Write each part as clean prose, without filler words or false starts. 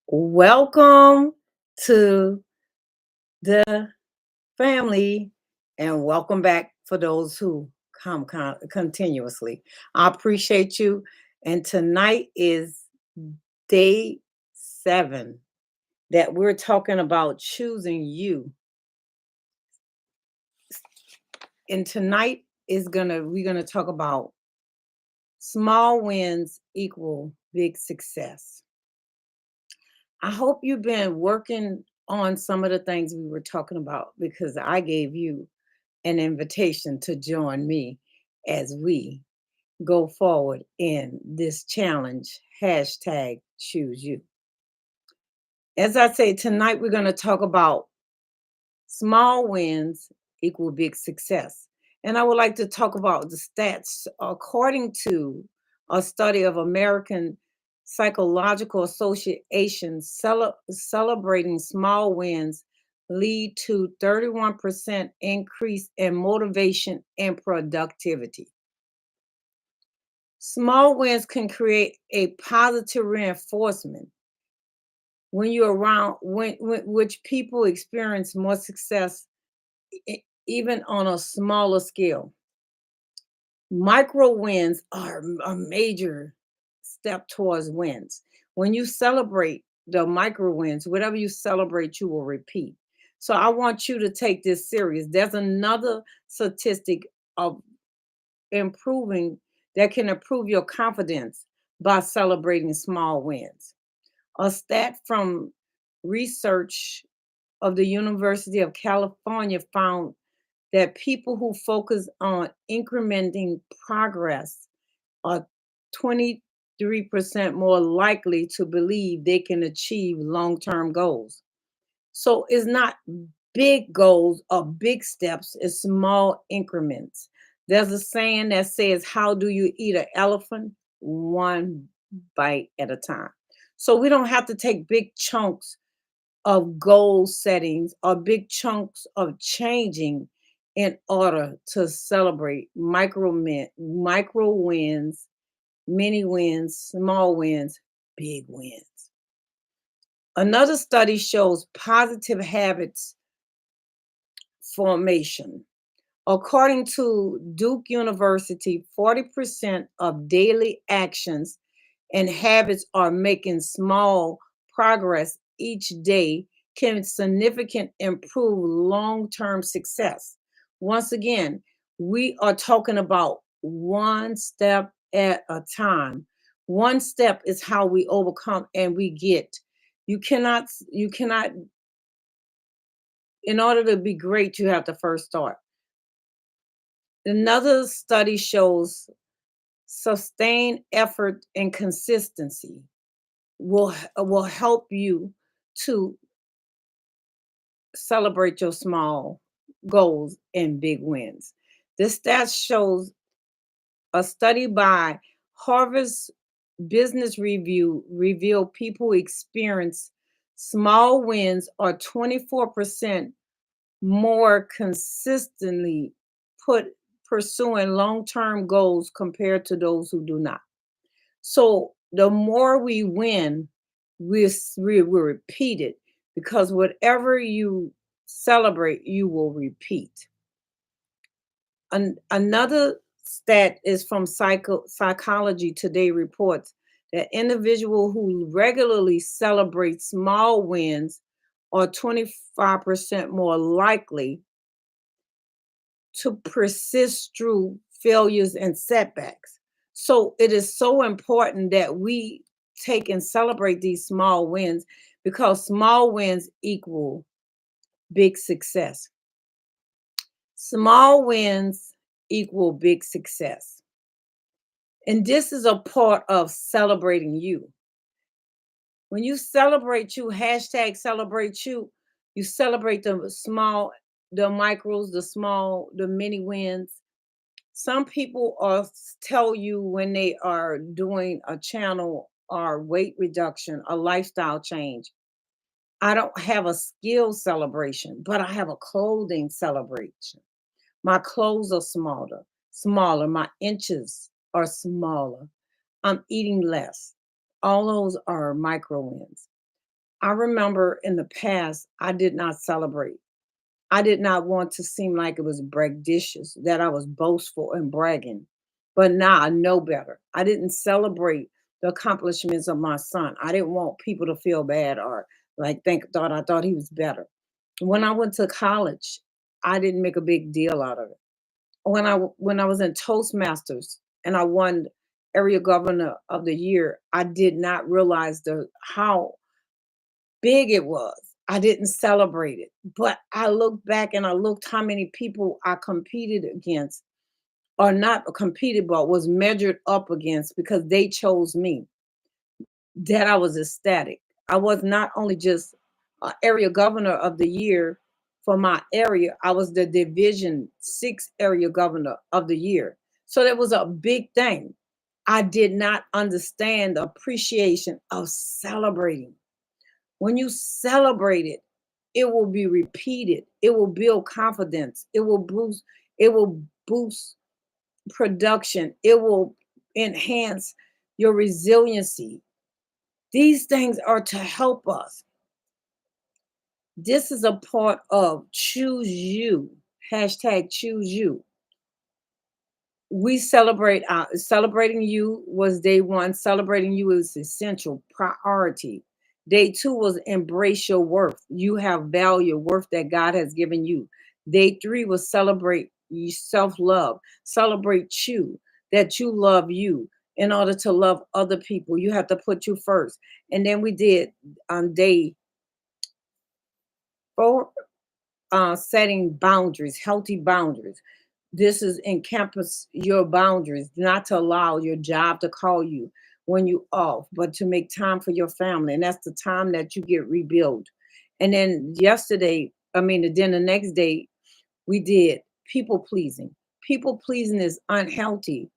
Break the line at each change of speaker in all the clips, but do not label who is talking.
Welcome to the family and welcome back for those who come continuously. I appreciate you. And tonight is day 7 that we're talking about choosing you. And tonight is we're gonna talk about small wins equal big success. I hope you've been working on some of the things we were talking about because I gave you an invitation to join me as we go forward in this challenge, hashtag choose you. As I say, tonight we're going to talk about small wins equal big success. And I would like to talk about the stats according to a study of American Psychological Association celebrating small wins lead to 31% increase in motivation and productivity. Small wins can create a positive reinforcement when you're around when which people experience more success even on a smaller scale. Micro wins are a major step towards wins. When you celebrate the micro wins, whatever you celebrate, you will repeat. So I want you to take this serious. There's another statistic of improving that can improve your confidence by celebrating small wins. A stat from research of the University of California found that people who focus on incrementing progress are 23% more likely to believe they can achieve long term goals. So it's not big goals or big steps, it's small increments. There's a saying that says, how do you eat an elephant? One bite at a time. So we don't have to take big chunks of goal settings or big chunks of changing in order to celebrate micro wins, mini wins, small wins, big wins. Another study shows positive habits formation. According to Duke University, 40% of daily actions and habits are making small progress each day can significantly improve long-term success. Once again, we are talking about one step at a time. One step is how we overcome and we get. You cannot in order to be great, you have to first start. Another study shows sustained effort and consistency will help you to celebrate your small goals and big wins. This stat shows a study by Harvard's Business Review revealed people experience small wins are 24% more consistently put pursuing long-term goals compared to those who do not. So the more we win, we repeat it because whatever you celebrate, you will repeat. Another stat is from Psychology Today reports that individuals who regularly celebrate small wins are 25% more likely to persist through failures and setbacks. So it is so important that we take and celebrate these small wins because small wins equal big success. Small wins equal big success. And this is a part of celebrating you. When you celebrate you, hashtag celebrate you celebrate the small, the micros, the small, the mini wins. Some people tell you when they are doing a channel or weight reduction, a lifestyle change. I don't have a skill celebration, but I have a clothing celebration. My clothes are smaller. My inches are smaller. I'm eating less. All those are micro wins. I remember in the past, I did not celebrate. I did not want to seem like it was braggadocious, that I was boastful and bragging. But now I know better. I didn't celebrate the accomplishments of my son. I didn't want people to feel bad or like think thought I thought he was better. When I went to college, I didn't make a big deal out of it. When I was in Toastmasters and I won area governor of the year, I did not realize the how big it was. I didn't celebrate it. But I looked back and I looked how many people I competed against, or not competed, but was measured up against because they chose me. That I was ecstatic. I was not only just area governor of the year for my area, I was the Division 6 area governor of the year. So that was a big thing. I did not understand the appreciation of celebrating. When you celebrate it, it will be repeated. It will build confidence. It will boost production. It will enhance your resiliency. These things are to help us. This is a part of choose you. Hashtag choose you. We celebrate celebrating you was day one. Celebrating you is essential priority. Day two was embrace your worth. You have value, worth that God has given you. Day three was celebrate self-love. Celebrate you, that you love you. In order to love other people, you have to put you first. And then we did on day four, setting boundaries, healthy boundaries. This is encompass your boundaries, not to allow your job to call you when you off, but to make time for your family. And that's the time that you get rebuild. And then then the next day we did people pleasing. People pleasing is unhealthy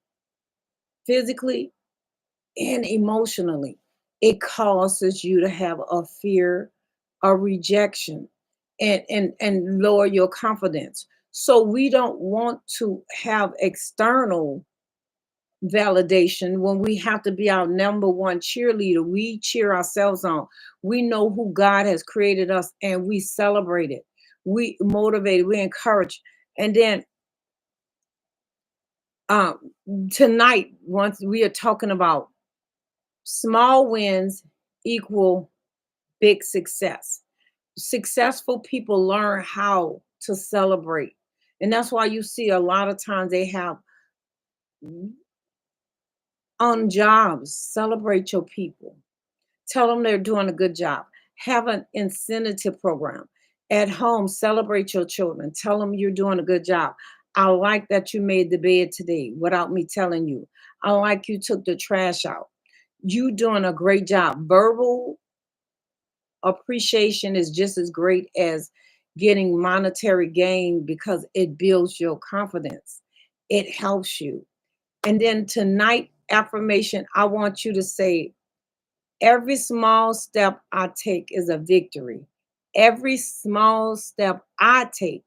physically and emotionally. It causes you to have a fear, a rejection, and lower your confidence. So we don't want to have external validation when we have to be our number one cheerleader. We cheer ourselves on. We know who God has created us and we celebrate it. We motivate, we encourage. And then um, tonight, once we are talking about small wins equal big success. Successful people learn how to celebrate. And that's why you see a lot of times they have on jobs, celebrate your people. Tell them they're doing a good job. Have an incentive program. At home, celebrate your children. Tell them you're doing a good job. I like that you made the bed today without me telling you. I like you took the trash out. You doing a great job. Verbal appreciation is just as great as getting monetary gain because it builds your confidence. It helps you. And then tonight, affirmation, I want you to say, every small step I take is a victory. Every small step I take,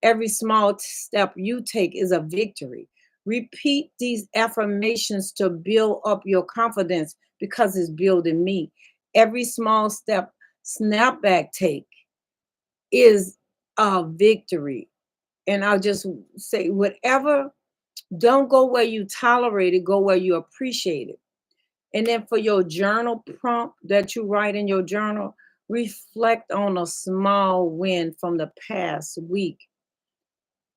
every small step you take is a victory. Repeat these affirmations to build up your confidence because it's building me. Every small step Snapback take is a victory. And I'll just say, whatever, don't go where you tolerate it, go where you appreciate it. And then for your journal prompt that you write in your journal, reflect on a small win from the past week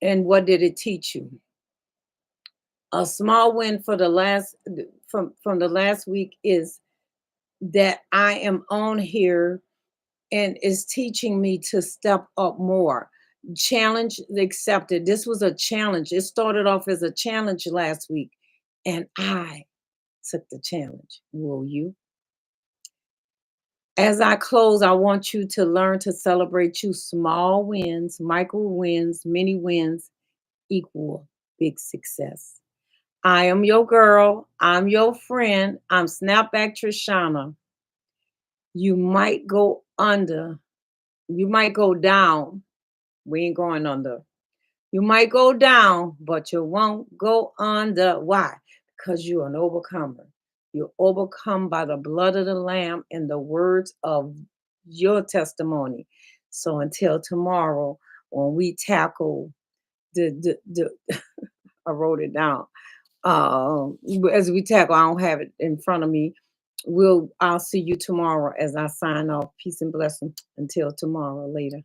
and what did it teach you. A small win for the last from the last week is that I am on here and is teaching me to step up more. Challenge accepted. This was a challenge. It started off as a challenge last week, and I took the challenge. Will you? As I close, I want you to learn to celebrate you small wins, micro wins, mini wins equal big success. I am your girl. I'm your friend. I'm Snapback Trishana. You might go under. You might go down. We ain't going under. You might go down, but you won't go under. Why? Because you're an overcomer. You're overcome by the blood of the Lamb and the words of your testimony. So until tomorrow, when we tackle the I wrote it down. As we tackle, I don't have it in front of me. I'll see you tomorrow as I sign off. Peace and blessing until tomorrow later.